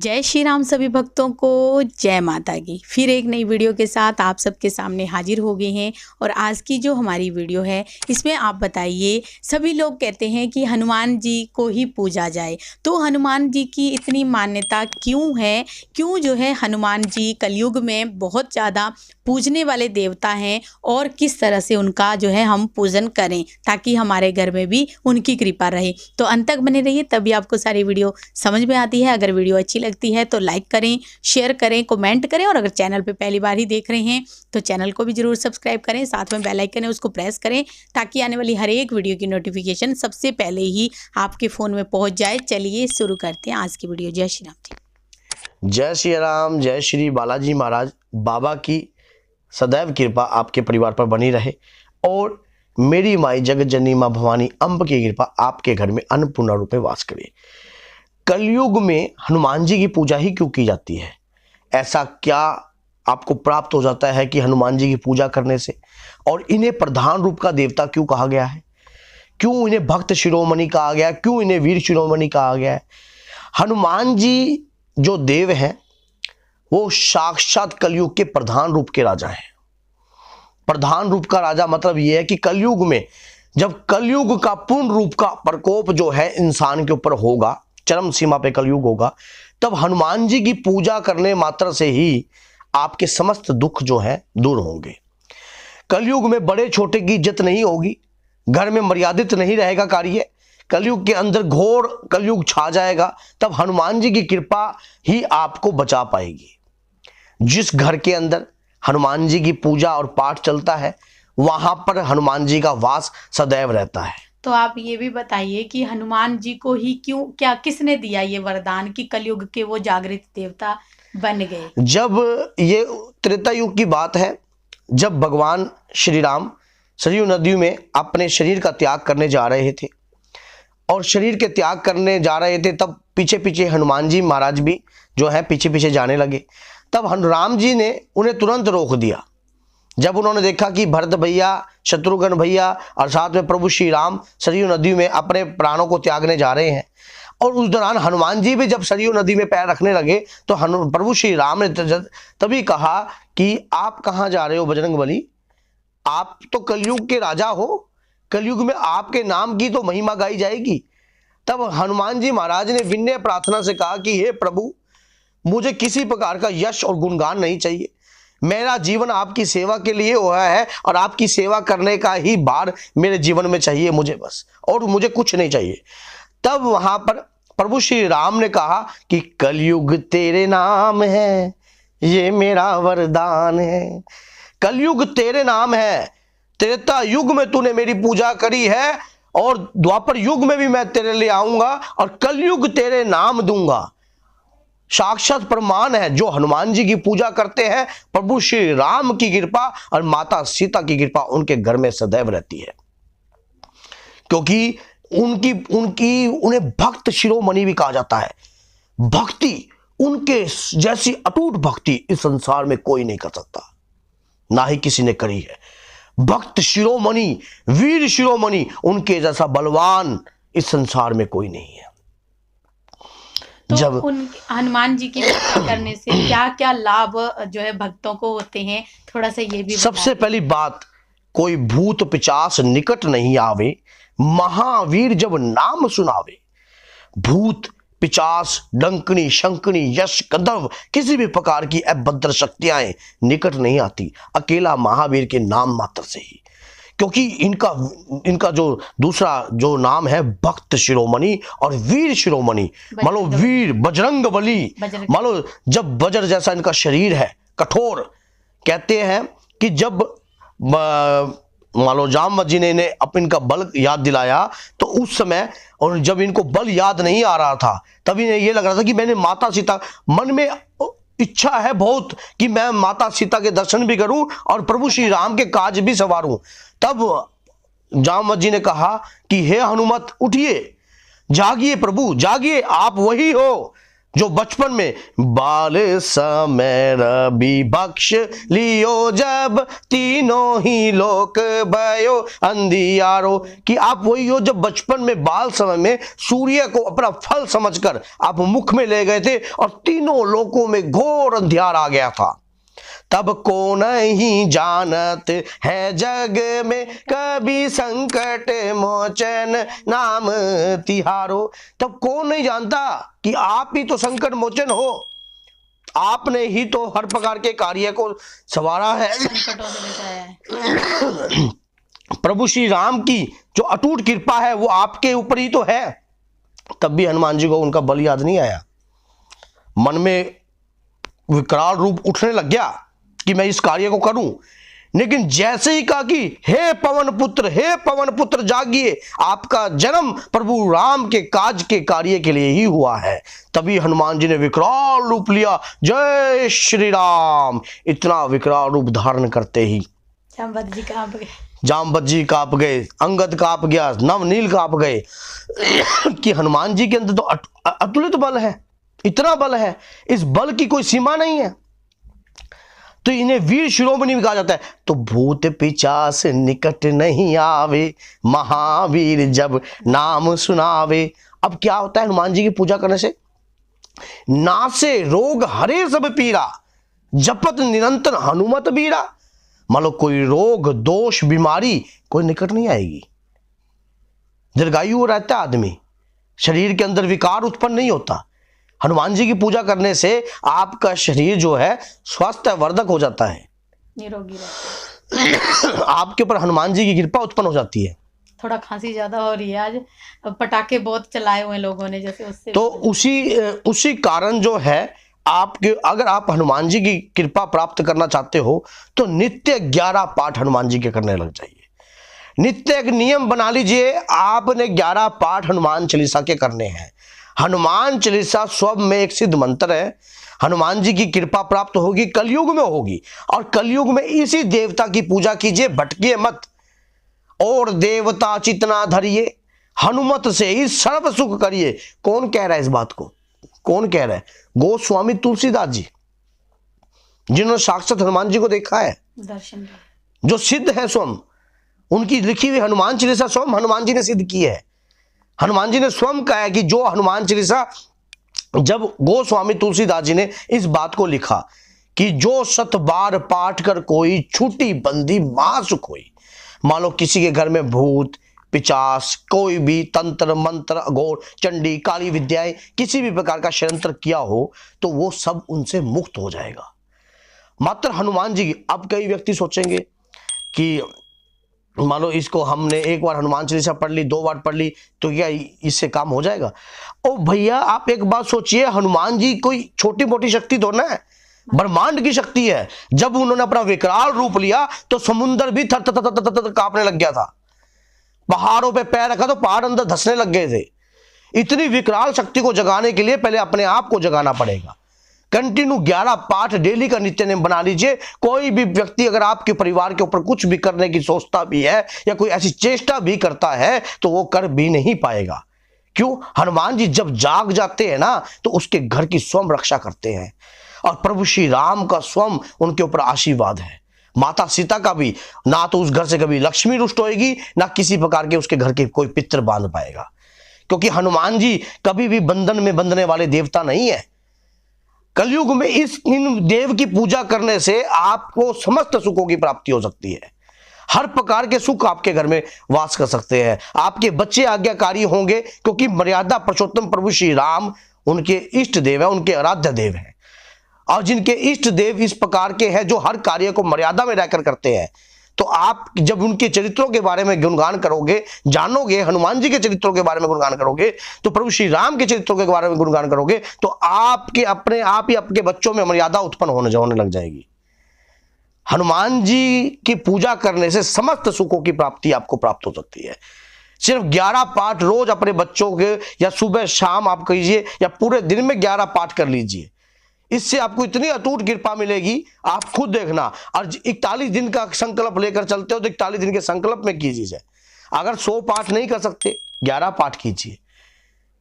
जय श्री राम सभी भक्तों को जय माता की। फिर एक नई वीडियो के साथ आप सबके सामने हाजिर हो गए हैं। और आज की जो हमारी वीडियो है इसमें आप बताइए, सभी लोग कहते हैं कि हनुमान जी को ही पूजा जाए, तो हनुमान जी की इतनी मान्यता क्यों है? क्यों जो है हनुमान जी कलयुग में बहुत ज़्यादा पूजने वाले देवता हैं, और किस तरह से उनका जो है हम पूजन करें ताकि हमारे घर में भी उनकी कृपा रहे। तो अंत तक बने रहिए, तभी आपको सारी वीडियो समझ में आती है। अगर वीडियो अच्छी लगती है तो लाइक करें, शेयर करें, कमेंट करें, और अगर चैनल पे पहली बार ही देख रहे हैं तो चैनल को भी जरूर सब्सक्राइब करें। साथ में बेल आइकन है उसको प्रेस करें ताकि आने वाली हर एक वीडियो की नोटिफिकेशन सबसे पहले ही आपके फ़ोन में पहुंच जाए। चलिए शुरू करते हैं आज की वीडियो। जय श्री राम जी। जय श्री राम, जय श्री बालाजी महाराज। बाबा की सदैव कृपा आपके परिवार पर बनी रहे, और मेरी माई जगत जननी माँ भवानी अम्ब की कृपा आपके घर में अन्नपूर्णा रूप में वास करे। कलयुग में हनुमान जी की पूजा ही क्यों की जाती है? ऐसा क्या आपको प्राप्त हो जाता है कि हनुमान जी की पूजा करने से? और इन्हें प्रधान रूप का देवता क्यों कहा गया है? क्यों इन्हें भक्त शिरोमणि कहा गया? क्यों इन्हें वीर शिरोमणि कहा गया है? हनुमान जी जो देव हैं वो साक्षात कलयुग के प्रधान रूप के राजा हैं। प्रधान रूप का राजा मतलब यह है कि कलयुग में जब कलयुग का पूर्ण रूप का प्रकोप जो है इंसान के ऊपर होगा, चरम सीमा पे कलयुग होगा, तब हनुमान जी की पूजा करने मात्र से ही आपके समस्त दुख जो है दूर होंगे। कलयुग में बड़े छोटे की इज्जत नहीं होगी, घर में मर्यादित नहीं रहेगा कार्य। कलयुग के अंदर घोर कलयुग छा जाएगा, तब हनुमान जी की कृपा ही आपको बचा पाएगी। जिस घर के अंदर हनुमान जी की पूजा और पाठ चलता है वहां पर हनुमान जी का वास सदैव रहता है। तो आप ये भी बताइए कि हनुमान जी को ही क्यों, क्या किसने दिया ये वरदान कि कलयुग के वो जागृत देवता बन गए? जब ये त्रेता युग की बात है, जब भगवान श्री राम सरयू नदी में अपने शरीर का त्याग करने जा रहे थे, और शरीर के त्याग करने जा रहे थे, तब पीछे पीछे हनुमान जी महाराज भी जो है पीछे पीछे जाने लगे। तब राम जी ने उन्हें तुरंत रोक दिया। जब उन्होंने देखा कि भरत भैया, शत्रुघ्न भैया और साथ में प्रभु श्री राम सरयू नदी में अपने प्राणों को त्यागने जा रहे हैं, और उस दौरान हनुमान जी भी जब सरयू नदी में पैर रखने लगे, तो प्रभु श्री राम ने तभी कहा कि आप कहाँ जा रहे हो बजरंगबली? आप तो कलयुग के राजा हो, कलयुग में आपके नाम की तो महिमा गाई जाएगी। तब हनुमान जी महाराज ने विनय प्रार्थना से कहा कि हे प्रभु, मुझे किसी प्रकार का यश और गुणगान नहीं चाहिए। मेरा जीवन आपकी सेवा के लिए हुआ है, और आपकी सेवा करने का ही भार मेरे जीवन में चाहिए मुझे, बस, और मुझे कुछ नहीं चाहिए। तब वहां पर प्रभु श्री राम ने कहा कि कलयुग तेरे नाम है, ये मेरा वरदान है। कलयुग तेरे नाम है, त्रेता युग में तूने मेरी पूजा करी है, और द्वापर युग में भी मैं तेरे लिए आऊंगा और कलयुग तेरे नाम दूंगा। साक्षात प्रमाण है, जो हनुमान जी की पूजा करते हैं, प्रभु श्री राम की कृपा और माता सीता की कृपा उनके घर में सदैव रहती है, क्योंकि उन्हें भक्त शिरोमणि भी कहा जाता है। भक्ति उनके जैसी अटूट भक्ति इस संसार में कोई नहीं कर सकता, ना ही किसी ने करी है। भक्त शिरोमणि, वीर शिरोमणि, उनके जैसा बलवान इस संसार में कोई नहीं है। तो जब हनुमान जी की पूजा करने से क्या क्या लाभ जो है भक्तों को होते हैं, थोड़ा सा ये भी सबसे पहली बात, कोई भूत पिचास निकट नहीं आवे, महावीर जब नाम सुनावे। भूत पिचास, डंकनी, शंकनी, यश, गंधर्व, किसी भी प्रकार की अभद्र शक्तियां निकट नहीं आती अकेला महावीर के नाम मात्र से ही, क्योंकि इनका जो दूसरा जो नाम है भक्त शिरोमणि और वीर शिरोमणि, मान लो वीर बजरंग बली, मान लो जब वज्र जैसा इनका शरीर है कठोर, कहते हैं कि जब मान लो जामवत जी ने इन्हें इनका बल याद दिलाया, तो उस समय, और जब इनको बल याद नहीं आ रहा था, तभी इन्हें ये लग रहा था कि मैंने माता सीता, मन में इच्छा है बहुत कि मैं माता सीता के दर्शन भी करूं और प्रभु श्री राम के काज भी संवारूं। तब जामवत जी ने कहा कि हे हनुमत, उठिए, जागिए प्रभु, जागिए, आप वही हो जो बचपन में बाल समय रवि बख्श लियो जब तीनों ही लोक भयो अंधियारो, कि आप वही हो जब बचपन में बाल समय में सूर्य को अपना फल समझकर आप मुख में ले गए थे और तीनों लोकों में घोर अंधियार आ गया था। तब को नहीं जानत है जग में कभी संकट मोचन नाम तिहारो। तब कौन नहीं जानता कि आप ही तो संकट मोचन हो, आपने ही तो हर प्रकार के कार्य को संवारा है। प्रभु श्री राम की जो अटूट कृपा है वो आपके ऊपर ही तो है। तब भी हनुमान जी को उनका बल याद नहीं आया, मन में विकराल रूप उठने लग गया कि मैं इस कार्य को करूं। लेकिन जैसे ही कहा कि हे पवन पुत्र जागिए, आपका जन्म प्रभु राम के काज के कार्य के लिए ही हुआ है, तभी हनुमान जी ने विकराल रूप लिया। जय श्री राम। इतना विकराल रूप धारण करते ही जामवंत जी कांप गए, अंगद कांप गया, नवनील कांप गए कि हनुमान जी के अंदर तो अतुलित बल है, इतना बल है, इस बल की कोई सीमा नहीं है। तो इन्हें वीर शिरोमणि भी कहा जाता है। तो भूत पिचास निकट नहीं आवे, महावीर जब नाम सुनावे। अब क्या होता है हनुमान जी की पूजा करने से? नासे रोग हरे सब पीरा, जपत निरंतर हनुमत बीरा। मान लो कोई रोग दोष बीमारी कोई निकट नहीं आएगी, दीर्घायु रहता है आदमी, शरीर के अंदर विकार उत्पन्न नहीं होता। हनुमान जी की पूजा करने से आपका शरीर जो है स्वास्थ्य वर्धक हो जाता है, निरोगी रहता है। आपके ऊपर हनुमान जी की कृपा उत्पन्न हो जाती है। थोड़ा खांसी ज्यादा हो रही है आज, पटाखे बहुत चलाए हुए लोगों ने, जैसे उससे तो उसी कारण जो है आपके, अगर आप हनुमान जी की कृपा प्राप्त करना चाहते हो तो नित्य 11 पाठ हनुमान जी के करने लग जाइए। नित्य एक नियम बना लीजिए, आपने 11 पाठ हनुमान चालीसा के करने हैं। हनुमान चालीसा स्वयं में एक सिद्ध मंत्र है। हनुमान जी की कृपा प्राप्त होगी, कलयुग में होगी, और कलयुग में इसी देवता की पूजा कीजिए, भटकिए मत। और देवता चितना धरिए, हनुमत से ही सर्व सुख करिए। कौन कह रहा है इस बात को? कौन कह रहा है? गोस्वामी तुलसीदास जी, जिन्होंने साक्षात हनुमान जी को देखा है, दर्शन जो सिद्ध है स्वयं, उनकी लिखी हुई हनुमान चालीसा स्वयं हनुमान जी ने सिद्ध की है। हनुमान जी ने स्वयं कहा है कि जो हनुमान चालीसा, जब गोस्वामी तुलसीदास जी ने इस बात को लिखा कि जो 7 बार पाठ कर कोई, छूटी बंदी महा सुख होई। मान लो किसी के घर में भूत पिचास, कोई भी तंत्र मंत्र अघोर चंडी काली विद्याएं किसी भी प्रकार का षड्यंत्र किया हो तो वो सब उनसे मुक्त हो जाएगा मात्र हनुमान जी की। अब कई व्यक्ति सोचेंगे कि मान लो इसको हमने एक बार हनुमान चालीसा पढ़ ली, 2 बार पढ़ ली, तो क्या इससे काम हो जाएगा? ओ भैया, आप एक बात सोचिए, हनुमान जी कोई छोटी मोटी शक्ति तो ना है, ब्रह्मांड की शक्ति है। जब उन्होंने अपना विकराल रूप लिया तो समुद्र भी थर थर थर थर कांपने लग गया था, पहाड़ों पे पैर रखा तो पहाड़ अंदर धंसने लग गए थे। इतनी विकराल शक्ति को जगाने के लिए पहले अपने आप को जगाना पड़ेगा। कंटिन्यू 11 पाठ डेली का नित्य नेम बना लीजिए। कोई भी व्यक्ति अगर आपके परिवार के ऊपर कुछ भी करने की सोचता भी है या कोई ऐसी चेष्टा भी करता है तो वो कर भी नहीं पाएगा। क्यों? हनुमान जी जब जाग जाते हैं ना तो उसके घर की स्वयं रक्षा करते हैं, और प्रभु श्री राम का स्वयं उनके ऊपर आशीर्वाद है। माता सीता का भी, ना तो उस घर से कभी लक्ष्मी रुष्ट होएगी, ना किसी प्रकार के उसके घर के कोई पितर बांध पाएगा, क्योंकि हनुमान जी कभी भी बंधन में बंधने वाले देवता नहीं है। कलयुग में इन देव की पूजा करने से आपको समस्त सुखों की प्राप्ति हो सकती है। हर प्रकार के सुख आपके घर में वास कर सकते हैं। आपके बच्चे आज्ञाकारी होंगे, क्योंकि मर्यादा पुरुषोत्तम प्रभु श्री राम उनके इष्ट देव है, उनके आराध्य देव है। और जिनके इष्ट देव इस प्रकार के हैं जो हर कार्य को मर्यादा में रहकर करते हैं, तो आप जब उनके चरित्रों के बारे में गुणगान करोगे, जानोगे, हनुमान जी के चरित्रों के बारे में गुणगान करोगे, तो प्रभु श्री राम के चरित्रों के बारे में गुणगान करोगे, तो आपके अपने आप ही आपके बच्चों में मर्यादा उत्पन्न होने लग जाएगी। हनुमान जी की पूजा करने से समस्त सुखों की प्राप्ति आपको प्राप्त हो सकती है। सिर्फ 11 पाठ रोज अपने बच्चों के, या सुबह शाम आप कीजिए, या पूरे दिन में 11 पाठ कर लीजिए। इससे आपको इतनी अटूट कृपा मिलेगी, आप खुद देखना। और 41 दिन का संकल्प लेकर चलते हो तो 41 दिन के संकल्प में कीजिए। अगर 100 पाठ नहीं कर सकते, 11 पाठ कीजिए,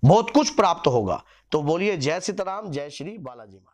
बहुत कुछ प्राप्त होगा। तो बोलिए जय सीताराम, जय श्री बालाजी माँ।